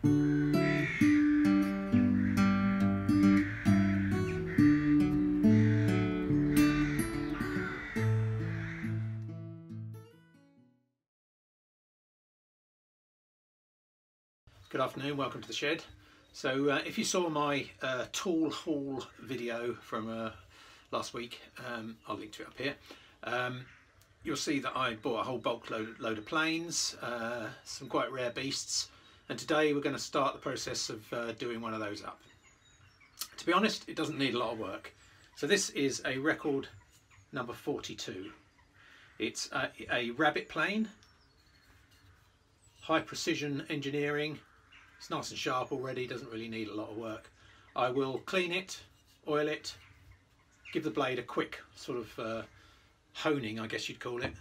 Good afternoon, welcome to the shed. So if you saw my tool haul video from last week, I'll link to it up here, you'll see that I bought a whole bulk load of planes, some quite rare beasts, and today we're going to start the process of doing one of those up. To be honest, it doesn't need a lot of work. So this is a record number 42. It's a Rabbet Plane, high precision engineering. It's nice and sharp already, doesn't really need a lot of work. I will clean it, oil it, give the blade a quick sort of honing, I guess you'd call it,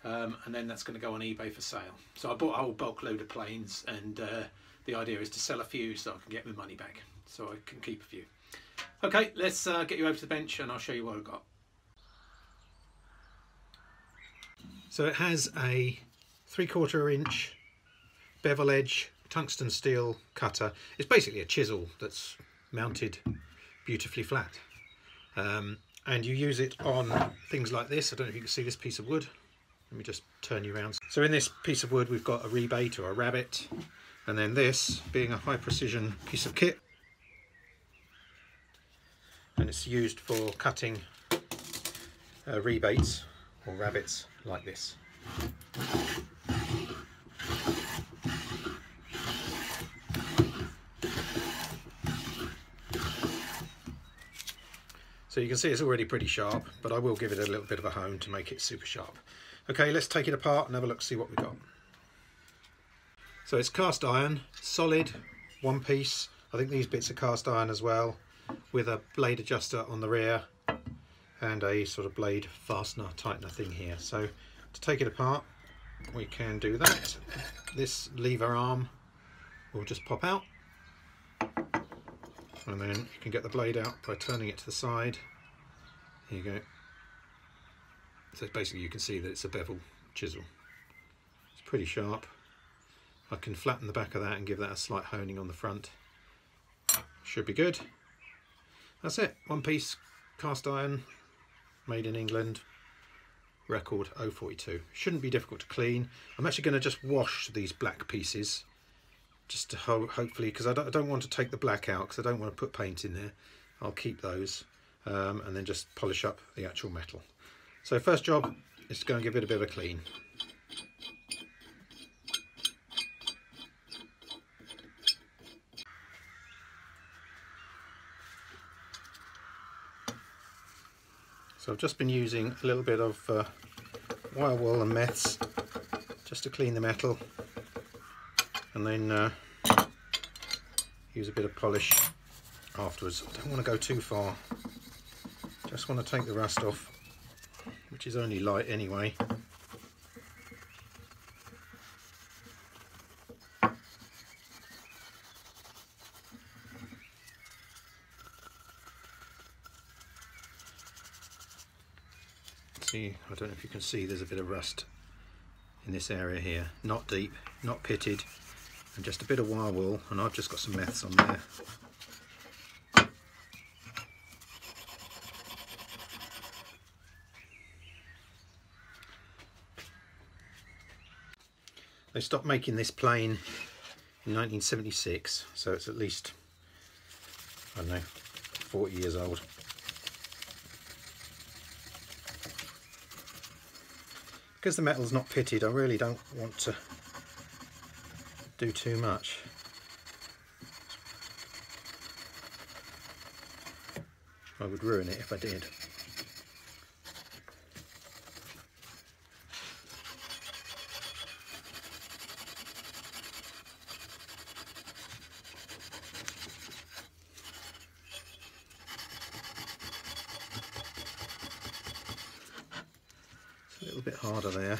and then that's going to go on eBay for sale. So I bought a whole bulk load of planes, and the idea is to sell a few so I can get my money back, so I can keep a few. Okay, let's get you over to the bench and I'll show you what I've got. So it has a 3/4 inch bevel edge tungsten steel cutter. It's basically a chisel that's mounted beautifully flat, and you use it on things like this. I don't know if you can see this piece of wood. Let me just turn you around. So in this piece of wood we've got a rebate or a rabbet, and then this being a high precision piece of kit, and it's used for cutting rebates or rabbets like this. So you can see it's already pretty sharp, but I will give it a little bit of a hone to make it super sharp. Okay, let's take it apart and have a look, see what we've got. So it's cast iron, solid, one piece. I think these bits are cast iron as well, with a blade adjuster on the rear and a sort of blade fastener tightener thing here. So to take it apart, we can do that. This lever arm will just pop out, and then you can get the blade out by turning it to the side. Here you go. So basically you can see that it's a bevel chisel. It's pretty sharp. I can flatten the back of that and give that a slight honing on the front. Should be good. That's it. One piece cast iron, made in England, record 042. Shouldn't be difficult to clean. I'm actually going to just wash these black pieces, just to hopefully, because I don't want to take the black out because I don't want to put paint in there. I'll keep those, and then just polish up the actual metal. So first job is to go and give it a bit of a clean. So I've just been using a little bit of wire wool and meths just to clean the metal, and then use a bit of polish afterwards. I don't want to go too far, just want to take the rust off, which is only light anyway. See, I don't know if you can see, there's a bit of rust in this area here. Not deep, not pitted, and just a bit of wire wool, and I've just got some meths on there. They stopped making this plane in 1976, so it's at least, I don't know, 40 years old. Because the metal's not pitted, I really don't want to do too much. I would ruin it if I did. It's a little bit harder there.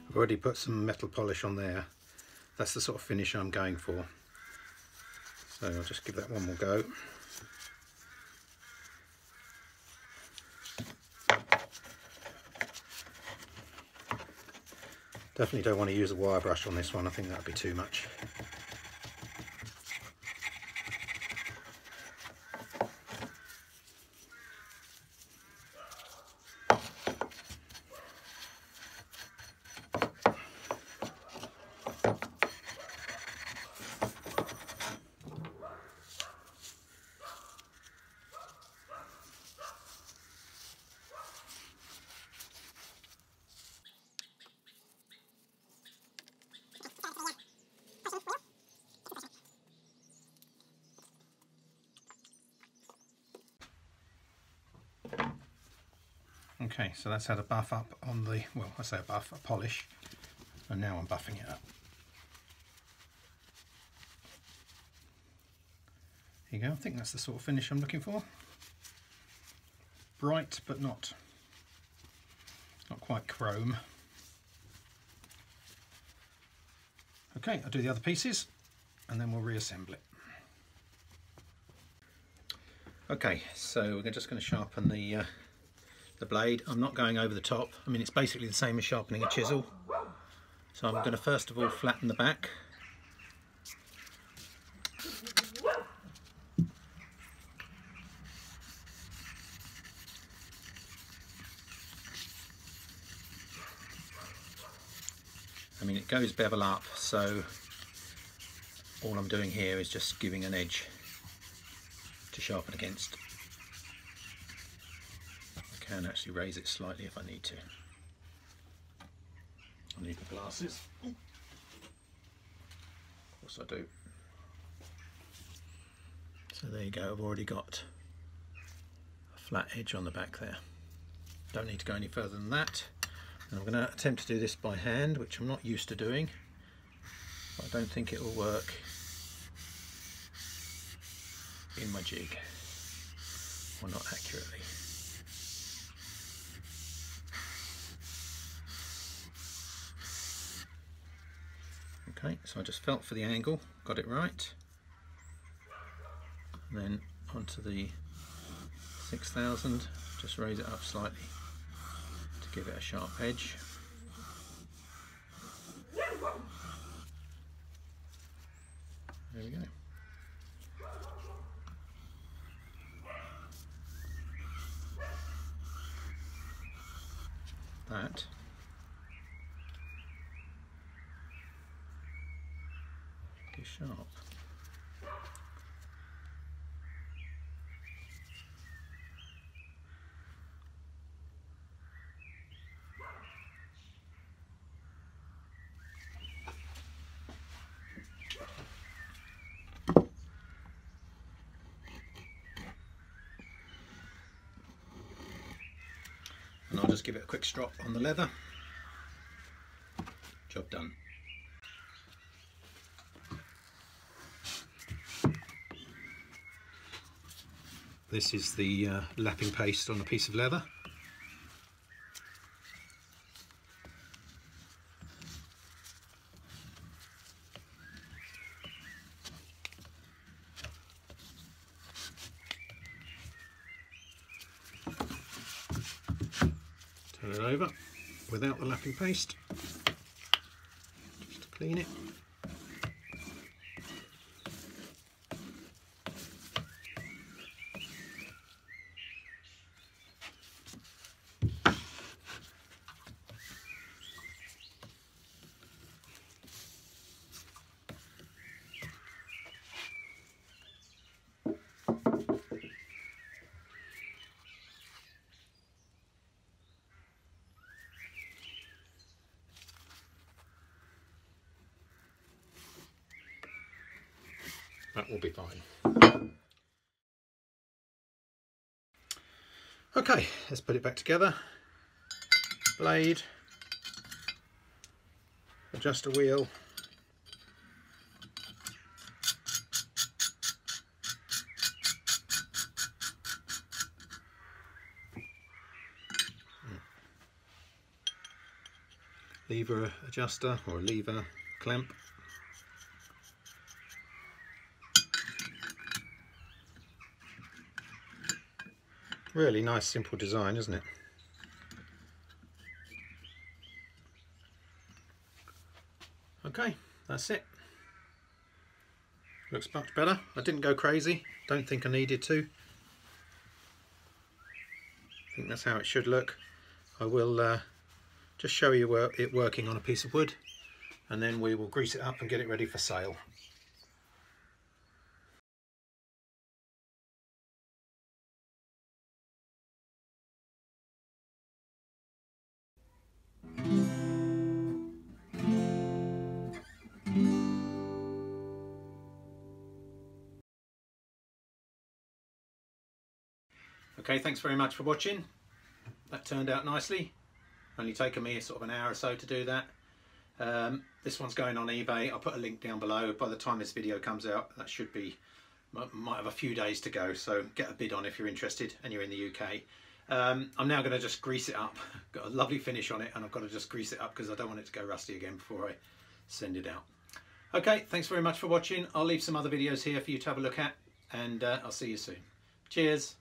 I've already put some metal polish on there. That's the sort of finish I'm going for. So I'll just give that one more go. Definitely don't want to use a wire brush on this one, I think that would be too much. Okay, so that's had a buff up on the, well, I say a buff, a polish, and now I'm buffing it up. Here you go, I think that's the sort of finish I'm looking for. Bright, but not quite chrome. Okay, I'll do the other pieces, and then we'll reassemble it. Okay, so we're just going to sharpen the blade. I'm not going over the top. I mean, it's basically the same as sharpening a chisel. So I'm going to first of all flatten the back. I mean, it goes bevel up, so all I'm doing here is just giving an edge to sharpen against. I can actually raise it slightly if I need to. I need the glasses. Of course I do. So there you go, I've already got a flat edge on the back there. Don't need to go any further than that. And I'm going to attempt to do this by hand, which I'm not used to doing. But I don't think it will work in my jig, or not accurately. Okay, so I just felt for the angle, got it right. And then onto the 6000, just raise it up slightly to give it a sharp edge. There we go. That is sharp. And I'll just give it a quick strop on the leather. Job done. This is the lapping paste on a piece of leather. Turn it over without the lapping paste, just to clean it. that will be fine. Okay, let's put it back together. Blade, adjust a wheel, lever adjuster or a lever clamp. Really nice simple design, isn't it? Okay, that's it. Looks much better. I didn't go crazy, don't think I needed to. I think that's how it should look. I will just show you it working on a piece of wood, and then we will grease it up and get it ready for sale. Okay, thanks very much for watching. That turned out nicely. Only taken me sort of an hour or so to do that. This one's going on eBay. I'll put a link down below. By the time this video comes out, that should be, might have a few days to go, so get a bid on if you're interested and you're in the UK. I'm now going to just grease it up. Got a lovely finish on it, and I've got to just grease it up because I don't want it to go rusty again before I send it out. Okay, thanks very much for watching. I'll leave some other videos here for you to have a look at, and I'll see you soon. Cheers.